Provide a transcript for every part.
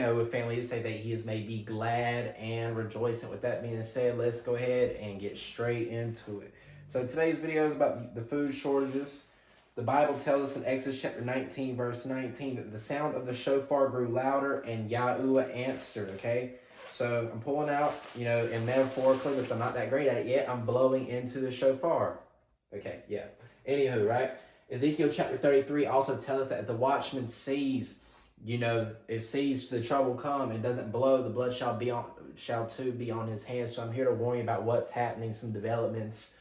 with family to say that he has made me glad and rejoicing. With that being said, let's go ahead and get straight into it. So today's video is about the food shortages. The Bible tells us in Exodus chapter 19, verse 19, that the sound of the shofar grew louder and Yahuwah answered, okay? So I'm pulling out, and metaphorically, because I'm not that great at it yet, I'm blowing into the shofar. Okay, yeah. Anywho, right? Ezekiel chapter 33 also tells us that if the watchman sees, it sees the trouble come and doesn't blow, the blood shall too be on his hands. So I'm here to warn you about what's happening, some developments,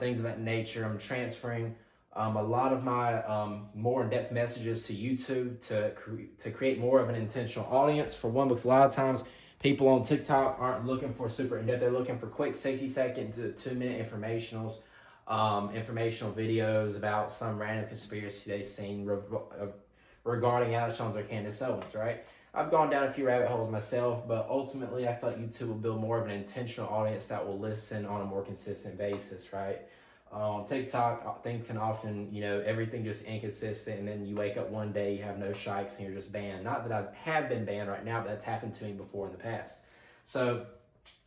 things of that nature. I'm transferring a lot of my more in-depth messages to YouTube to create more of an intentional audience. For one, because a lot of times people on TikTok aren't looking for super in-depth. They're looking for quick 60-second to 2-minute informational videos about some random conspiracy they've seen regarding Alex Jones or Candace Owens, right? I've gone down a few rabbit holes myself, but ultimately I feel like YouTube will build more of an intentional audience that will listen on a more consistent basis, right? On TikTok, things can often, everything just inconsistent, and then you wake up one day, you have no strikes, and you're just banned. Not that I have been banned right now, but that's happened to me before in the past. So,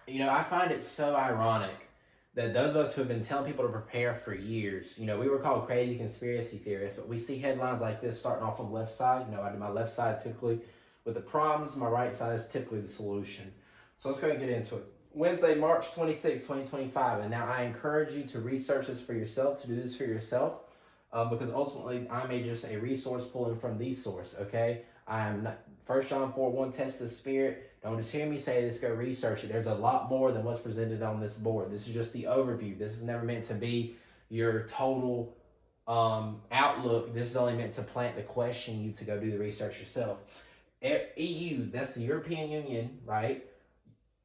I find it so ironic that those of us who have been telling people to prepare for years, we were called crazy conspiracy theorists, but we see headlines like this starting off on the left side. I do my left side typically with the problems, my right side is typically the solution. So let's go and get into it. Wednesday, March 26, 2025, and now I encourage you to research this for yourself, to do this for yourself, because ultimately I'm just a resource pulling from the source, okay? I'm not, 1 John 4:1, test the spirit. Don't just hear me say this, go research it. There's a lot more than what's presented on this board. This is just the overview. This is never meant to be your total outlook. This is only meant to plant the question you to go do the research yourself. EU, that's the European Union, right?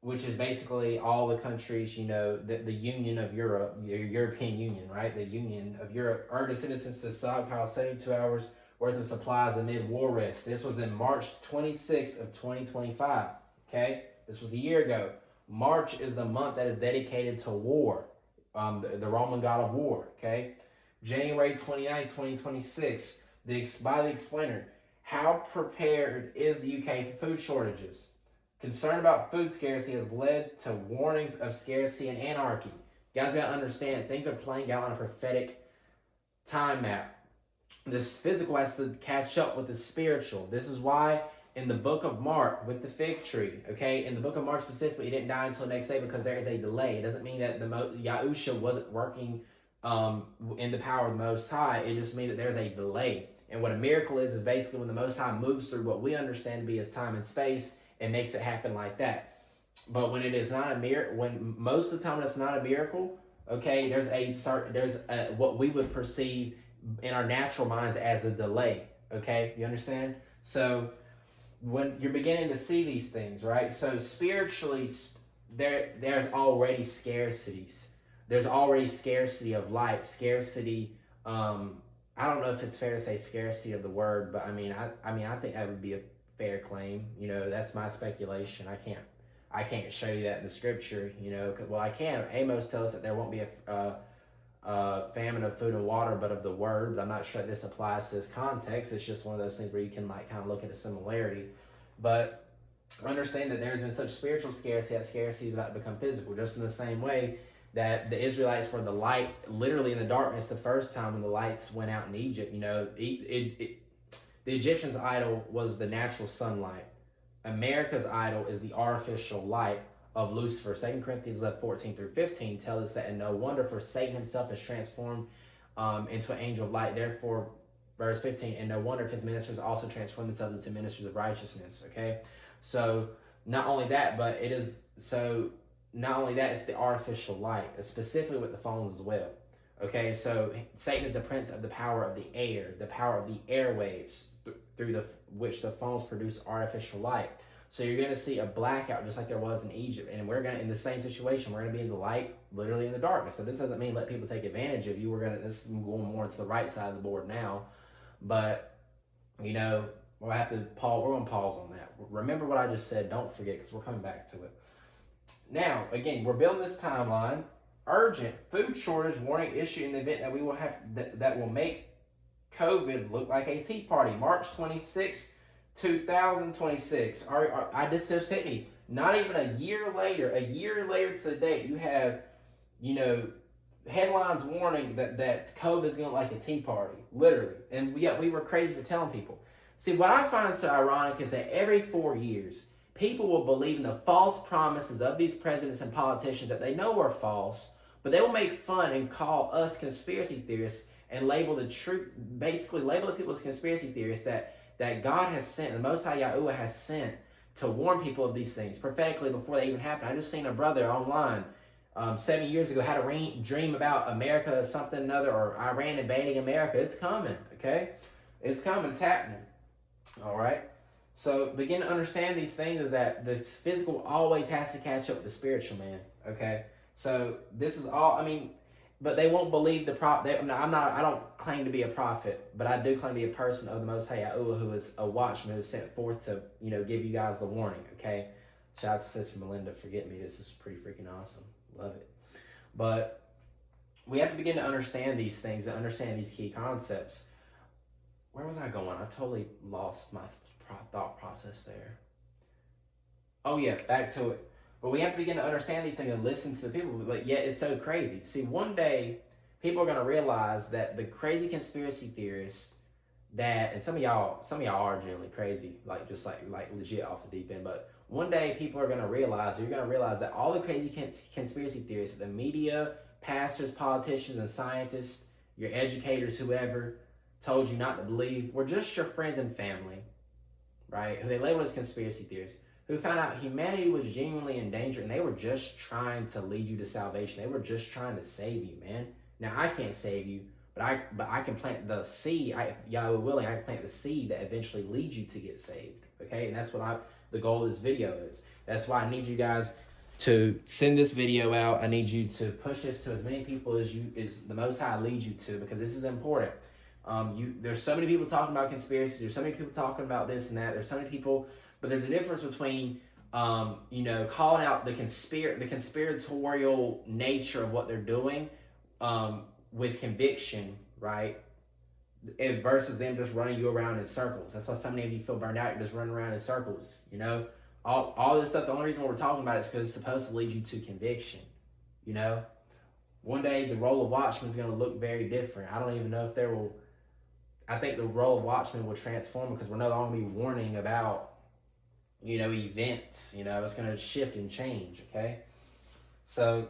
Which is basically all the countries, the Union of Europe, the European Union, right? The Union of Europe urged its citizens to stockpile 72 hours worth of supplies amid war risks. This was in March 26th of 2025, okay? This was a year ago. March is the month that is dedicated to war, the Roman god of war, okay? January 29, 2026, by the explainer, how prepared is the UK for food shortages? Concern about food scarcity has led to warnings of scarcity and anarchy. You guys gotta understand, things are playing out on a prophetic time map. This physical has to catch up with the spiritual. This is why in the book of Mark, with the fig tree, okay, in the book of Mark specifically, he didn't die until the next day because there is a delay. It doesn't mean that Yahusha wasn't working in the power of the Most High. It just means that there's a delay. And what a miracle is basically when the Most High moves through what we understand to be as time and space, it makes it happen like that. But when it is not a miracle, when most of the time it's not a miracle, okay, there's what we would perceive in our natural minds as a delay, okay? You understand? So when you're beginning to see these things, right? So spiritually, there's already scarcities. There's already scarcity of light, scarcity. I don't know if it's fair to say scarcity of the word, but I think that would be a fair claim. That's my speculation. I can't show you that in the scripture. Well, I can. Amos tells us that there won't be a famine of food and water, but of the word. But I'm not sure that this applies to this context. It's just one of those things where you can kind of look at a similarity. But understand that there's been such spiritual scarcity that scarcity is about to become physical, just in the same way that the Israelites were the light, literally in the darkness the first time when the lights went out in Egypt. The Egyptians' idol was the natural sunlight. America's idol is the artificial light of Lucifer. 2 Corinthians 11:14 through 15 tells us that, and no wonder, for Satan himself is transformed into an angel of light. Therefore, verse 15, and no wonder if his ministers also transform themselves into ministers of righteousness. Okay, so not only that, it's the artificial light, specifically with the phones as well. Okay, so Satan is the prince of the power of the air, the power of the airwaves, through which the phones produce artificial light. So you're going to see a blackout just like there was in Egypt. And we're going to, in the same situation, we're going to be in the light, literally in the darkness. So this doesn't mean let people take advantage of you. This is going more to the right side of the board now. But, we'll have to pause. We're going to pause on that. Remember what I just said. Don't forget, because we're coming back to it. Now, again, we're building this timeline. Urgent food shortage warning issue in the event that we will have that will make COVID look like a tea party. March 26th, 2026. I just hit me. Not even a year later to the date, you have, you know, headlines warning that COVID is going to like a tea party, literally. And yet we were crazy for telling people. See, what I find so ironic is that every 4 years, people will believe in the false promises of these presidents and politicians that they know are false, but they will make fun and call us conspiracy theorists and label the truth, basically label the people as conspiracy theorists that God has sent, the Most High Yahuwah has sent to warn people of these things prophetically before they even happen. I just seen a brother online 7 years ago had a dream about America or something or another, or Iran invading America. It's coming, okay? It's coming. It's happening. All right? So begin to understand these things is that the physical always has to catch up with the spiritual, man, okay? So this is all, I mean, but they won't believe the prophet. I don't claim to be a prophet, but I do claim to be a person of the Most High Yahuwah, who is a watchman who is sent forth to, you know, give you guys the warning, okay? Shout out to Sister Melinda, forget me. This is pretty freaking awesome. Love it. But we have to begin to understand these things and understand these key concepts. Where was I going? I totally lost my thought process there. Oh yeah, back to it. But we have to begin to understand these things and listen to the people. But yet it's so crazy. See, one day people are going to realize that the crazy conspiracy theorists that, and some of y'all are generally crazy, like just like legit off the deep end. But one day people are going to realize, you're going to realize that all the crazy conspiracy theorists, the media, pastors, politicians, and scientists, your educators, whoever told you not to believe, were just your friends and family, right? Who they labeled as conspiracy theorists, who found out humanity was genuinely in danger, and they were just trying to lead you to salvation. They were just trying to save you, man. Now, I can't save you, but I can plant the seed, Yahweh willing, I can plant the seed that eventually leads you to get saved, okay? And that's what the goal of this video is. That's why I need you guys to send this video out. I need you to push this to as many people as the Most High leads you to, because this is important. There's so many people talking about conspiracies. There's so many people talking about this and that. There's so many people, but there's a difference between, calling out the conspiratorial nature of what they're doing, with conviction, right? Versus them just running you around in circles. That's why so many of you feel burned out. You're just running around in circles, you know? All this stuff, the only reason we're talking about it is because it's supposed to lead you to conviction, you know? One day, the role of watchman is going to look very different. I don't even know if I think the role of watchman will transform because we're no longer going to be warning about, you know, events. You know, it's going to shift and change, okay? So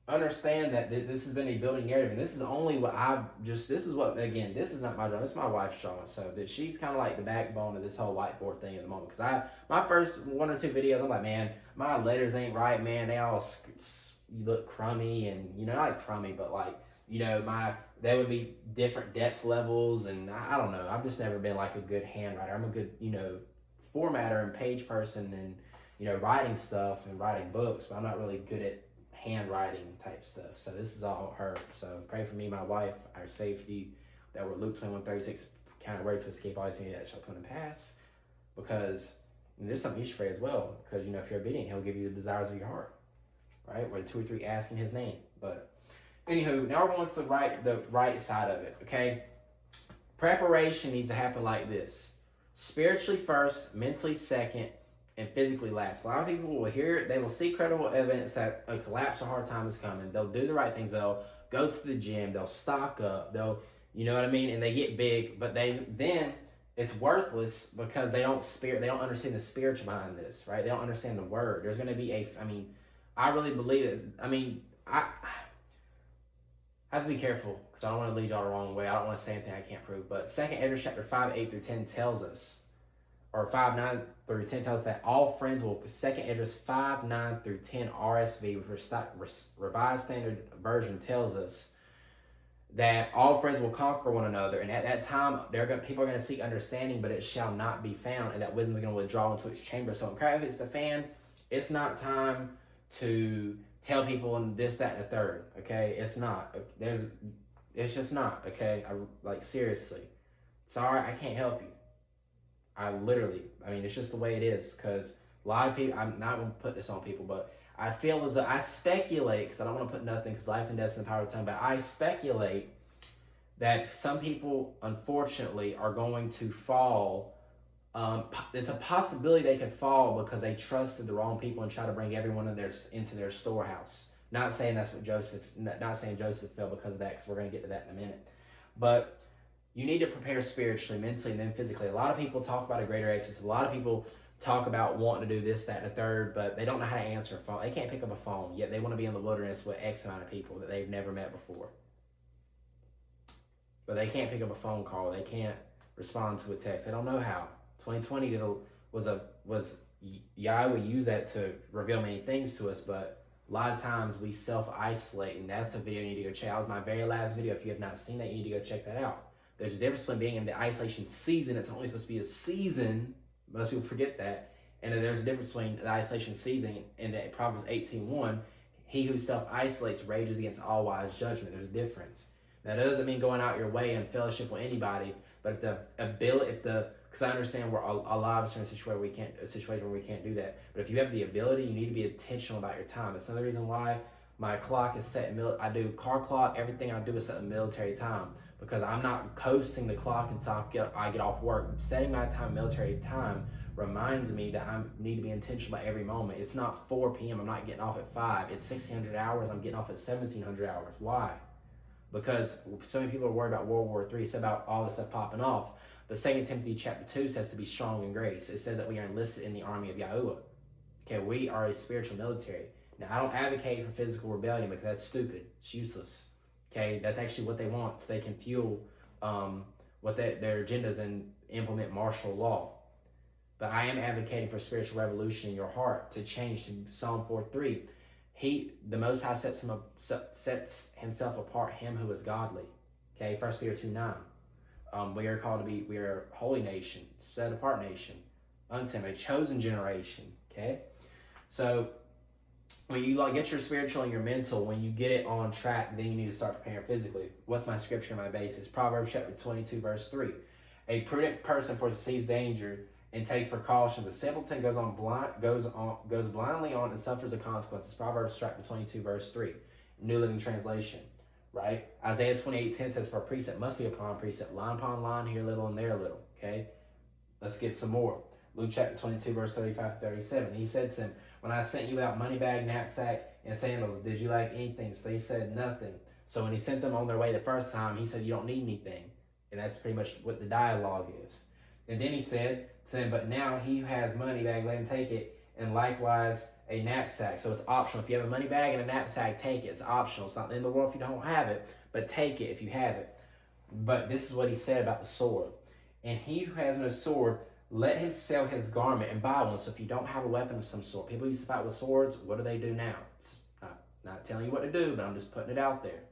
understand that this has been a building narrative, and this is only what this is not my drawing, this is my wife's drawing, so that she's kind of like the backbone of this whole whiteboard thing at the moment, because my first 1 or 2 videos, I'm like, man, my letters ain't right, man, they all look crummy, and, you know, not like crummy, but like, you know, there would be different depth levels, and I don't know, I've just never been like a good handwriter. I'm a good, you know, formatter and page person, and, you know, writing stuff and writing books, but I'm not really good at handwriting type stuff. So this is all her. So pray for me, my wife, our safety, that we're Luke 21:36 kind of ready to escape all these things that shall come to pass. Because there's something you should pray as well. Because, you know, if you're obedient, he'll give you the desires of your heart. Right? Where 2 or 3 ask in his name. But anywho, now we're going to the right side of it. Okay? Preparation needs to happen like this. Spiritually first, mentally second, and physically last. A lot of people will hear it, they will see credible evidence that a collapse or hard time is coming. They'll do the right things. They'll go to the gym. They'll stock up. You know what I mean? And they get big, but then it's worthless because they don't understand the spiritual behind this, right? They don't understand the word. There's going to be I really believe it. I have to be careful because I don't want to lead y'all the wrong way. I don't want to say anything I can't prove. But 2 Ezra chapter 5:8-10 tells us, or 5:9-10 tells us that all friends will, 2 Ezra 5:9-10 RSV, Revised Standard Version, tells us that all friends will conquer one another, and at that time people are going to seek understanding, but it shall not be found, and that wisdom is going to withdraw into its chamber. So in crowd hits the fan, it's not time to tell people and this, that, and the third. Okay, it's not. It's just not. Okay, seriously, sorry, I can't help you. It's just the way it is, because a lot of people, I'm not going to put this on people, but I feel as though, I speculate, because I don't want to put nothing, because life and death is in the power of the tongue, but I speculate that some people, unfortunately, are going to fall It's a possibility they could fall because they trusted the wrong people and try to bring everyone into their storehouse. Not saying that's what not saying Joseph fell because of that, because we're going to get to that in a minute. But you need to prepare spiritually, mentally, and then physically. A lot of people talk about a greater exodus. A lot of people talk about wanting to do this, that, and the third, but they don't know how to answer a phone. They can't pick up a phone, yet they want to be in the wilderness with X amount of people that they've never met before. But they can't pick up a phone call. They can't respond to a text. They don't know how. 2020 was Yahweh use that to reveal many things to us, but a lot of times we self-isolate, and that's a video you need to go check out. That was my very last video. If you have not seen that, you need to go check that out. There's a difference between being in the isolation season. It's only supposed to be a season. Most people forget that. And then there's a difference between the isolation season and the Proverbs 18:1. He who self-isolates rages against all wise judgment. There's a difference. Now, that doesn't mean going out your way and fellowship with anybody, but because I understand we're a lot of us are in a situation where we can't do that. But if you have the ability, you need to be intentional about your time. That's another reason why my clock is set I do car clock. Everything I do is set in military time, because I'm not coasting the clock until I get off work. Setting my time military time reminds me that I need to be intentional about every moment. It's not 4 p.m. I'm not getting off at 5. It's 1,600 hours. I'm getting off at 1,700 hours. Why? Because so many people are worried about World War III. It's about all this stuff popping off. But 2 Timothy chapter 2 says to be strong in grace. It says that we are enlisted in the army of Yahuwah. Okay, we are a spiritual military. Now, I don't advocate for physical rebellion because that's stupid. It's useless. Okay, that's actually what they want, so they can fuel their agendas and implement martial law. But I am advocating for spiritual revolution in your heart to change to Psalm 4:3. The Most High sets himself apart, him who is godly. Okay, 1 Peter 2:9. We are called to be, we are a holy nation, set apart nation, unto him, a chosen generation. Okay, so when you get your spiritual and your mental, when you get it on track, then you need to start preparing physically. What's my scripture, my basis? Proverbs chapter 22, verse 3. A prudent person foresees danger and takes precautions. A simpleton goes blindly on and suffers the consequences. Proverbs chapter 22, verse 3. New Living Translation. Right? Isaiah 28:10 says, for a precept must be upon precept, line upon line, here a little and there a little. Okay? Let's get some more. Luke chapter 22, verse 35-37. He said to them, when I sent you without money bag, knapsack, and sandals, did you lack anything? So they said nothing. So when he sent them on their way the first time, he said, you don't need anything. And that's pretty much what the dialogue is. And then he said to them, but now he who has money bag, let him take it, and likewise a knapsack. So it's optional. If you have a money bag and a knapsack, take it. It's optional. It's not the end of the world if you don't have it, but take it if you have it. But this is what he said about the sword. And he who has no sword, let him sell his garment and buy one. So if you don't have a weapon of some sort, people used to fight with swords. What do they do now? It's not telling you what to do, but I'm just putting it out there.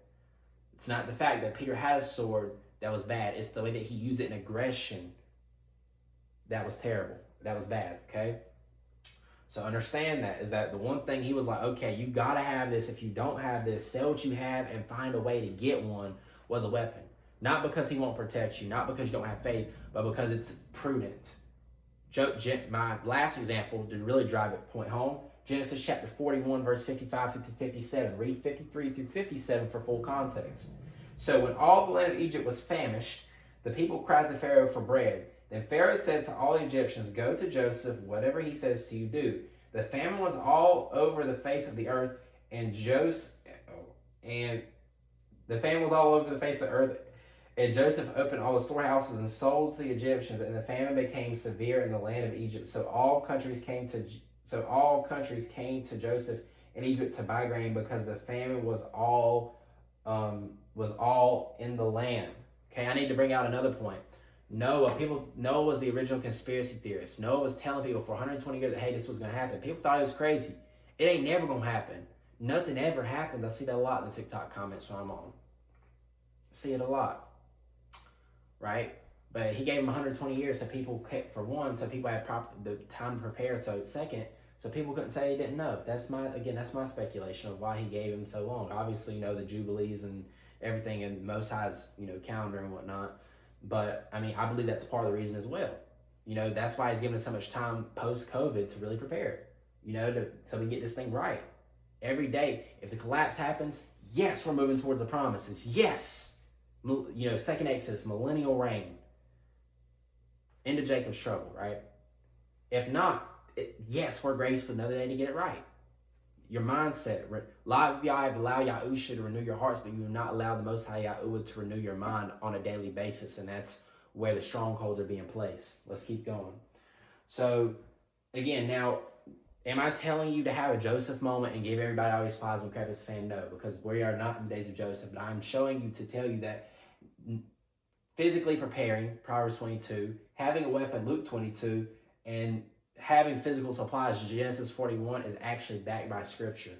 It's not the fact that Peter had a sword that was bad. It's the way that he used it in aggression that was terrible. That was bad, okay? So understand that, is that the one thing he was like, okay, you got to have this. If you don't have this, sell what you have and find a way to get one, was a weapon. Not because he won't protect you, not because you don't have faith, but because it's prudent. My last example, to really drive it point home, Genesis chapter 41, verse 55-57. Read 53-57 for full context. So when all the land of Egypt was famished, the people cried to Pharaoh for bread. Then Pharaoh said to all the Egyptians, go to Joseph, whatever he says to you, do. The famine was all over the face of the earth, and Joseph opened all the storehouses and sold to the Egyptians, and the famine became severe in the land of Egypt. So all countries came to Joseph in Egypt to buy grain, because the famine was all in the land. Okay, I need to bring out another point. Noah was the original conspiracy theorist. Noah was telling people for 120 years that, hey, this was going to happen. People thought it was crazy. It ain't never going to happen. Nothing ever happens. I see that a lot in the TikTok comments when I'm on. I see it a lot. Right? But he gave them 120 years so people, for one, so people had the time to prepare. So second, so people couldn't say he didn't know. That's my speculation of why he gave him so long. Obviously, the Jubilees and everything and Most High's, calendar and whatnot. But, I believe that's part of the reason as well. That's why he's given us so much time post-COVID to really prepare, so we get this thing right. Every day, if the collapse happens, yes, we're moving towards the promises. Yes. Second Exodus, millennial reign. into Jacob's trouble, right? If not, yes, we're graced with another day to get it right. Your mindset. A lot of y'all have allowed Yahusha to renew your hearts, but you have not allowed the Most High Yahuwah to renew your mind on a daily basis, and that's where the strongholds are being placed. Let's keep going. So, again, now, am I telling you to have a Joseph moment and give everybody all these supplies when Crevice fan? No, because we are not in the days of Joseph, but I'm showing you to tell you that physically preparing, Proverbs 22, having a weapon, Luke 22, and having physical supplies, Genesis 41, is actually backed by Scripture.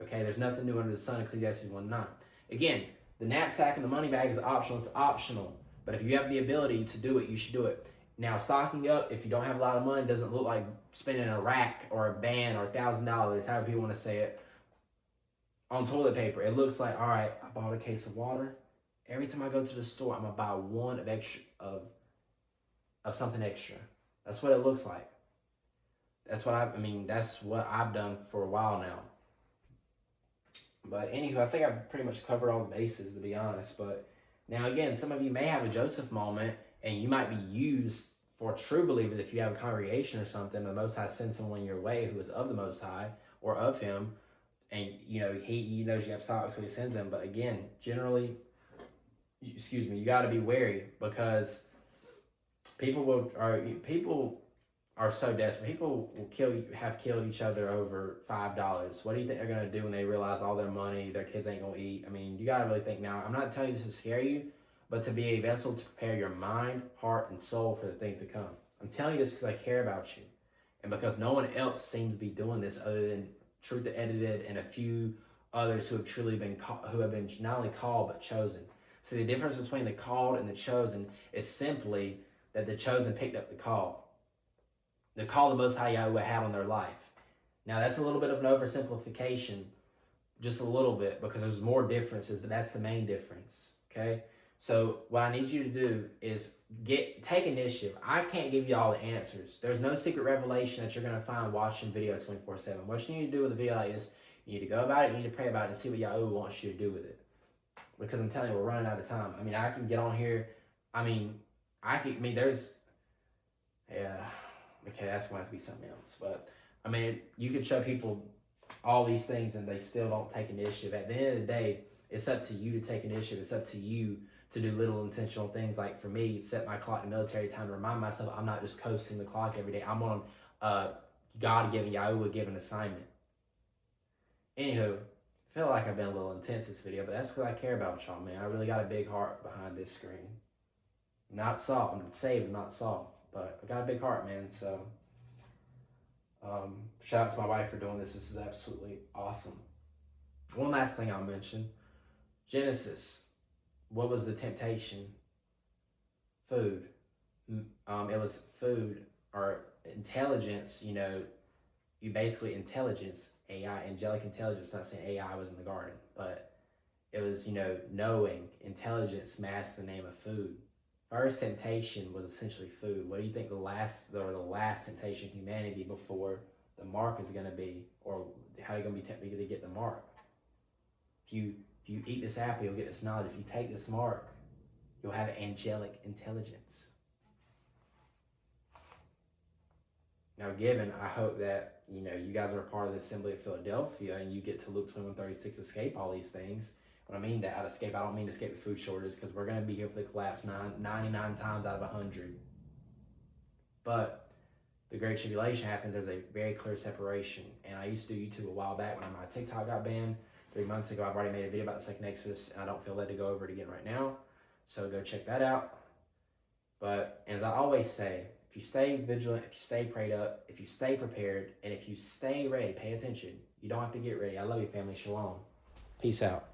Okay, there's nothing new under the sun, Ecclesiastes 1:9. Again, the knapsack and the money bag is optional. It's optional. But if you have the ability to do it, you should do it. Now, stocking up, if you don't have a lot of money, doesn't look like spending a rack or a band or $1,000, however you want to say it, on toilet paper. It looks like, all right, I bought a case of water. Every time I go to the store, I'm going to buy one of extra of something extra. That's what it looks like. That's what that's what I've done for a while now. But anywho, I think I've pretty much covered all the bases, to be honest. But now again, some of you may have a Joseph moment, and you might be used for true believers if you have a congregation or something. The Most High sends someone your way who is of the Most High or of Him, and He knows you have stock, so He sends them. But again, generally, you got to be wary, because people are so desperate. People will have killed each other over $5. What do you think they're going to do when they realize all their money, their kids ain't going to eat? I mean, you got to really think now. I'm not telling you this to scare you, but to be a vessel to prepare your mind, heart, and soul for the things to come. I'm telling you this because I care about you, and because no one else seems to be doing this other than Truth Edited and a few others who have truly been who have been not only called but chosen. So the difference between the called and the chosen is simply that the chosen picked up the call the Most High Yahweh had on their life. Now that's a little bit of an oversimplification, just a little bit, because there's more differences, but that's the main difference. Okay, so what I need you to do is take initiative. I can't give you all the answers. There's no secret revelation that you're going to find watching videos 24/7. What you need to do with a video like this, you need to go about it, you need to pray about it, and see what Yahweh wants you to do with it. Because I'm telling you, we're running out of time. I mean, I can get on here. There's, yeah, okay, that's going to have to be something else. But, you can show people all these things and they still don't take initiative. At the end of the day, it's up to you to take initiative. It's up to you to do little intentional things. Like for me, set my clock to military time to remind myself I'm not just coasting the clock every day. I'm on God-given, Yahweh-given assignment. Anywho, I feel like I've been a little intense this video, but that's because I care about y'all, man. I really got a big heart behind this screen. Not soft. I'm saved, not soft. But I got a big heart, man. So, shout out to my wife for doing this. This is absolutely awesome. One last thing I'll mention. Genesis. What was the temptation? Food. It was food or intelligence, intelligence, AI, angelic intelligence. Not saying AI was in the garden, but it was, knowing, intelligence masked the name of food. First temptation was essentially food. What do you think the last temptation of humanity before the mark is going to be, or how are you going to be tempted to get the mark? If you eat this apple, you'll get this knowledge. If you take this mark, you'll have angelic intelligence. Now, I hope that you guys are a part of the Assembly of Philadelphia and you get to Luke 21:36 escape all these things. When I mean that, I don't mean to escape the food shortages, because we're going to be here for the collapse 99 times out of 100. But the Great Tribulation happens, there's a very clear separation. And I used to do YouTube a while back when my TikTok got banned. 3 months ago, I've already made a video about the second Exodus, and I don't feel led to go over it again right now. So go check that out. But as I always say, if you stay vigilant, if you stay prayed up, if you stay prepared, and if you stay ready, pay attention. You don't have to get ready. I love you, family. Shalom. Peace out.